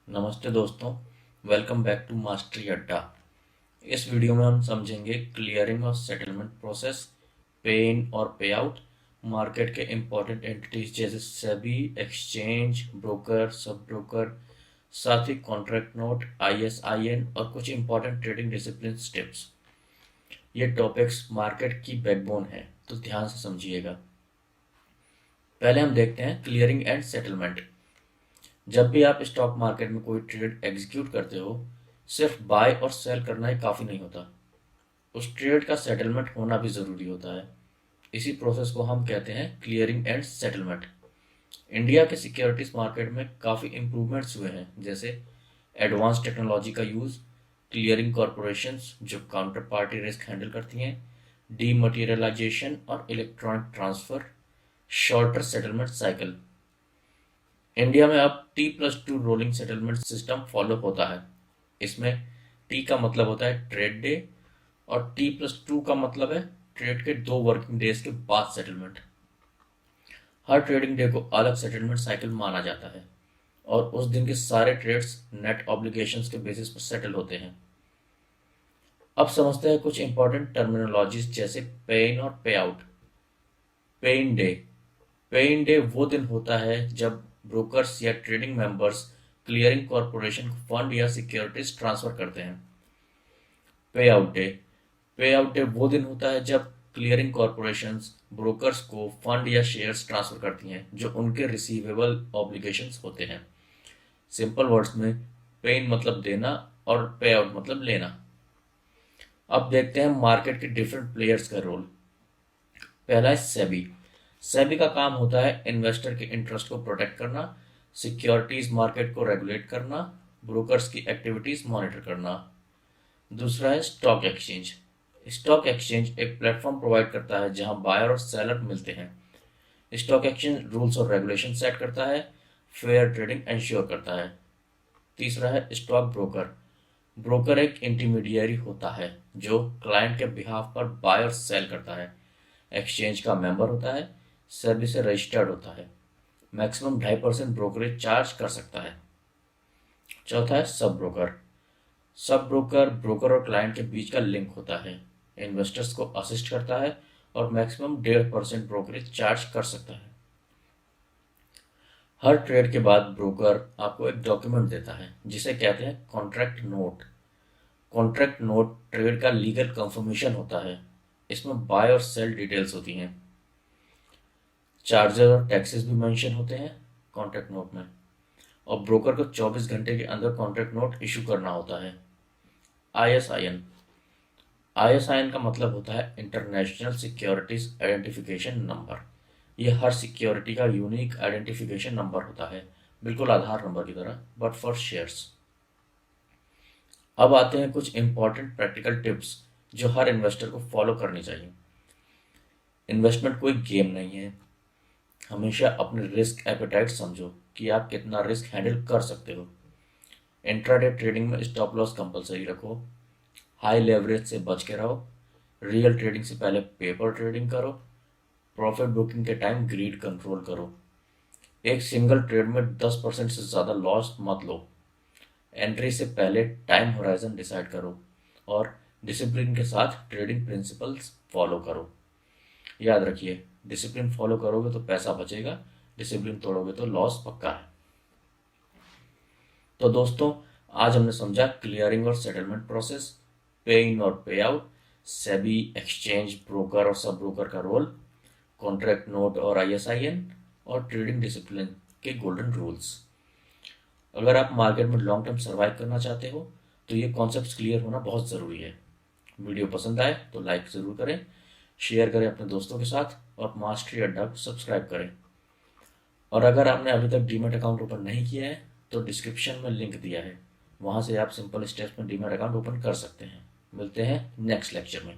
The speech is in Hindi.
नमस्ते दोस्तों, वेलकम बैक टू मास्टरी अड्डा। इस वीडियो में हम समझेंगे क्लियरिंग और सेटलमेंट प्रोसेस, पे इन और पे आउट, मार्केट के इम्पोर्टेंट एंटिटीज जैसे SEBI, exchange, broker, sub broker, साथ ही कॉन्ट्रैक्ट नोट, ISIN और कुछ इम्पोर्टेंट ट्रेडिंग डिसिप्लिन स्टेप्स। ये टॉपिक्स मार्केट की बैकबोन है, तो ध्यान से समझिएगा। पहले हम देखते हैं क्लियरिंग एंड सेटलमेंट। जब भी आप स्टॉक मार्केट में कोई ट्रेड एग्जीक्यूट करते हो, सिर्फ बाय और सेल करना ही काफ़ी नहीं होता, उस ट्रेड का सेटलमेंट होना भी ज़रूरी होता है। इसी प्रोसेस को हम कहते हैं क्लियरिंग एंड सेटलमेंट। इंडिया के सिक्योरिटीज मार्केट में काफ़ी इम्प्रूवमेंट्स हुए हैं, जैसे एडवांस टेक्नोलॉजी का यूज़, क्लियरिंग कॉरपोरेशंस जो काउंटर पार्टी रिस्क हैंडल करती हैं, डीमटीरियलाइजेशन और electronic transfer, shorter settlement cycle. India में अब T+2 rolling settlement system follow होता है। इसमें T का मतलब होता है ट्रेड डे और T+2 का मतलब है ट्रेड के 2 वर्किंग डेज के बाद सेटलमेंट। हर ट्रेडिंग डे को अलग सेटलमेंट साइकिल माना जाता है और उस दिन के सारे ट्रेड्स नेट ऑब्लिगेशंस के बेसिस पर सेटल होते हैं। अब समझते हैं कुछ इंपॉर्टेंट टर्मिनोलॉजीज जैसे पे इन और पे आउट। पे इन डे। पे इन डे वो दिन होता है जब ब्रोकर्स या ट्रेडिंग मेंबर्स क्लियरिंग कॉरपोरेशन को फंड या सिक्योरिटीज ट्रांसफर करते हैं। पे आउट डे। पे आउट डे वो दिन होता है जब क्लियरिंग कॉरपोरेशंस ब्रोकर्स को फंड या शेयर्स ट्रांसफर करती हैं जो उनके रिसीवेबल ऑब्लिगेशंस होते हैं। सिंपल वर्ड्स में पे इन मतलब देना और पे आउट मतलब लेना। अब देखते हैं मार्केट के डिफरेंट प्लेयर्स का रोल। पहला है सेबी। सेबी का काम होता है इन्वेस्टर के इंटरेस्ट को प्रोटेक्ट करना, सिक्योरिटीज मार्केट को रेगुलेट करना, ब्रोकर्स की एक्टिविटीज मॉनिटर करना। दूसरा है स्टॉक एक्सचेंज। स्टॉक एक्सचेंज एक प्लेटफॉर्म प्रोवाइड करता है जहां बायर और सेलर मिलते हैं। स्टॉक एक्सचेंज रूल्स और रेगुलेशन सेट करता है, फेयर ट्रेडिंग इंश्योर करता है। तीसरा है स्टॉक ब्रोकर। ब्रोकर एक इंटरमीडियरी होता है जो क्लाइंट के बिहाफ पर बाय और सेल करता है, एक्सचेंज का मेंबर होता है, सेबी से रजिस्टर्ड होता है, मैक्सिमम 2.5% ब्रोकरेज चार्ज कर सकता है। चौथा है sub broker. Sub broker broker और क्लाइंट के बीच का लिंक होता है, इन्वेस्टर्स को असिस्ट करता है और मैक्सिमम 1.5% ब्रोकरेज चार्ज कर सकता है। हर ट्रेड के बाद ब्रोकर आपको एक डॉक्यूमेंट देता है जिसे कहते हैं contract note. Contract note trade का लीगल कंफर्मेशन होता है। इसमें बाय और सेल डिटेल्स होती हैं। चार्जेस और टैक्सेस भी मेंशन होते हैं कॉन्ट्रैक्ट नोट में, और ब्रोकर को 24 घंटे के अंदर कॉन्ट्रैक्ट नोट इशू करना होता है। ISIN। ISIN का मतलब होता है इंटरनेशनल सिक्योरिटीज आइडेंटिफिकेशन नंबर। ये हर सिक्योरिटी का यूनिक आइडेंटिफिकेशन नंबर होता है, बिल्कुल आधार नंबर की तरह, बट फॉर शेयर्स। अब आते हैं कुछ इंपॉर्टेंट प्रैक्टिकल टिप्स जो हर इन्वेस्टर को फॉलो करनी चाहिए। इन्वेस्टमेंट कोई गेम नहीं है। हमेशा अपने रिस्क एपेटाइट समझो कि आप कितना रिस्क हैंडल कर सकते हो। इंट्राडे ट्रेडिंग में स्टॉप लॉस कंपलसरी रखो, हाई लेवरेज से बच के रहो, रियल ट्रेडिंग से पहले पेपर ट्रेडिंग करो, प्रॉफिट बुकिंग के टाइम ग्रीड कंट्रोल करो। एक सिंगल ट्रेड में 10% से ज़्यादा लॉस मत लो। एंट्री से पहले टाइम होराइजन डिसाइड करो और डिसिप्लिन के साथ ट्रेडिंग प्रिंसिपल्स फॉलो करो। याद रखिए, डिसिप्लिन फॉलो करोगे तो पैसा बचेगा, डिसिप्लिन तोड़ोगे तो लॉस पक्का है। तो दोस्तों, आज हमने समझा क्लियरिंग और सेटलमेंट प्रोसेस, पे इन और पे आउट, सेबी, एक्सचेंज, ब्रोकर और सब ब्रोकर का रोल, कॉन्ट्रैक्ट नोट और ISIN, और ट्रेडिंग डिसिप्लिन के गोल्डन रूल्स। अगर आप मार्केट में लॉन्ग टर्म सर्वाइव करना चाहते हो तो ये कॉन्सेप्ट्स क्लियर होना बहुत ज़रूरी है। वीडियो पसंद आए तो लाइक ज़रूर करें, शेयर करें अपने दोस्तों के साथ और मास्टरी अड्डा को सब्सक्राइब करें। और अगर आपने अभी तक डीमैट अकाउंट ओपन नहीं किया है तो डिस्क्रिप्शन में लिंक दिया है, वहाँ से आप सिंपल स्टेप्स में डीमैट अकाउंट ओपन कर सकते हैं। मिलते हैं नेक्स्ट लेक्चर में।